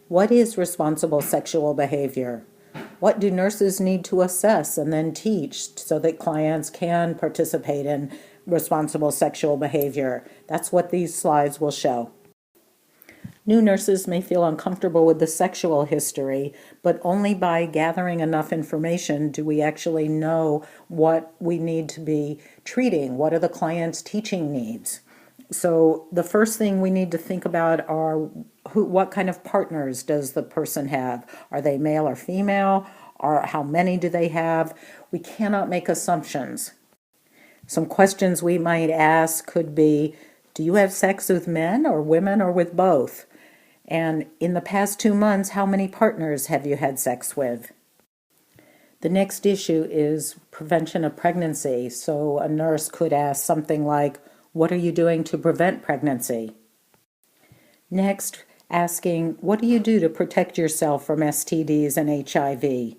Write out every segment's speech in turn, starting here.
What is responsible sexual behavior? What do nurses need to assess and then teach so that clients can participate in responsible sexual behavior? That's what these slides will show. New nurses may feel uncomfortable with the sexual history, but only by gathering enough information do we actually know what we need to be treating. What are the client's teaching needs? So the first thing we need to think about are what kind of partners does the person have? Are they male or female? Or how many do they have? We cannot make assumptions. Some questions we might ask could be, do you have sex with men or women or with both? And in the past 2 months, how many partners have you had sex with? The next issue is prevention of pregnancy. So a nurse could ask something like, what are you doing to prevent pregnancy? Next, asking, what do you do to protect yourself from STDs and HIV?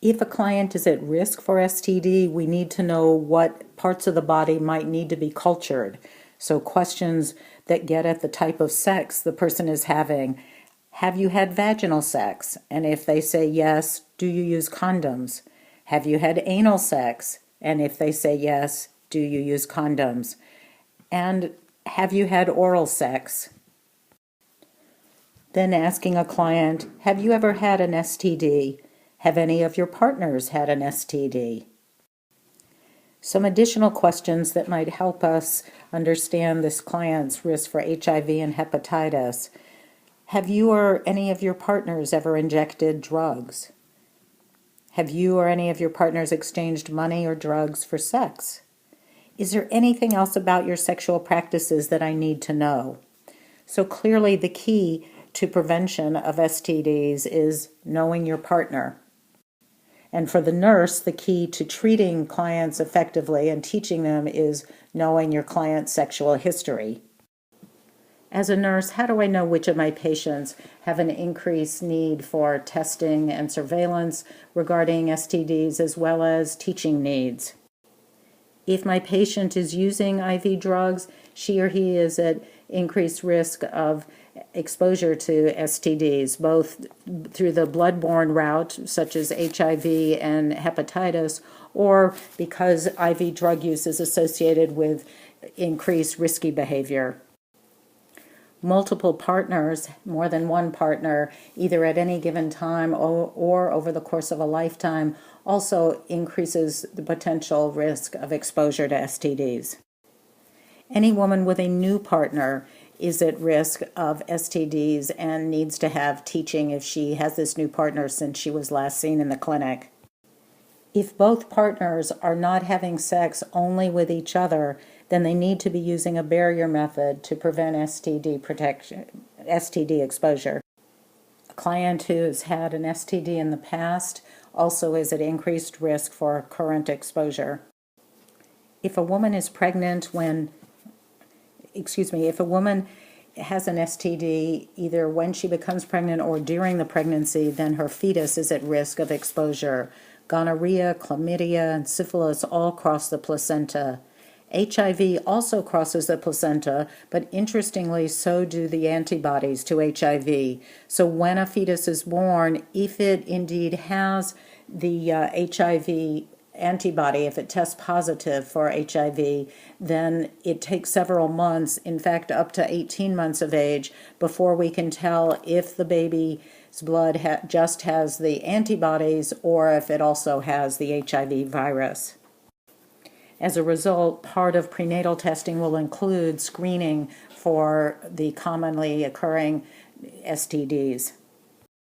If a client is at risk for STD, we need to know what parts of the body might need to be cultured. So questions that get at the type of sex the person is having. Have you had vaginal sex? And if they say yes, do you use condoms? Have you had anal sex? And if they say yes, do you use condoms? And have you had oral sex? Then asking a client, have you ever had an STD? Have any of your partners had an STD? Some additional questions that might help us understand this client's risk for HIV and hepatitis. Have you or any of your partners ever injected drugs? Have you or any of your partners exchanged money or drugs for sex? Is there anything else about your sexual practices that I need to know? So clearly the key to prevention of STDs is knowing your partner. And for the nurse, the key to treating clients effectively and teaching them is knowing your client's sexual history. As a nurse, how do I know which of my patients have an increased need for testing and surveillance regarding STDs as well as teaching needs? If my patient is using IV drugs, she or he is at increased risk of exposure to STDs, both through the bloodborne route, such as HIV and hepatitis, or because IV drug use is associated with increased risky behavior. Multiple partners, more than one partner, either at any given time or over the course of a lifetime, also increases the potential risk of exposure to STDs. Any woman with a new partner is at risk of STDs and needs to have teaching if she has this new partner since she was last seen in the clinic. If both partners are not having sex only with each other, then they need to be using a barrier method to prevent STD exposure. A client who has had an STD in the past also is at increased risk for current exposure. If a woman is pregnant if a woman has an STD either when she becomes pregnant or during the pregnancy, then her fetus is at risk of exposure. Gonorrhea, chlamydia, and syphilis all cross the placenta. HIV also crosses the placenta, but interestingly, so do the antibodies to HIV. So when a fetus is born, if it indeed has the HIV antibody, if it tests positive for HIV, then it takes several months, in fact up to 18 months of age, before we can tell if the baby's blood just has the antibodies or if it also has the HIV virus. As a result, part of prenatal testing will include screening for the commonly occurring STDs.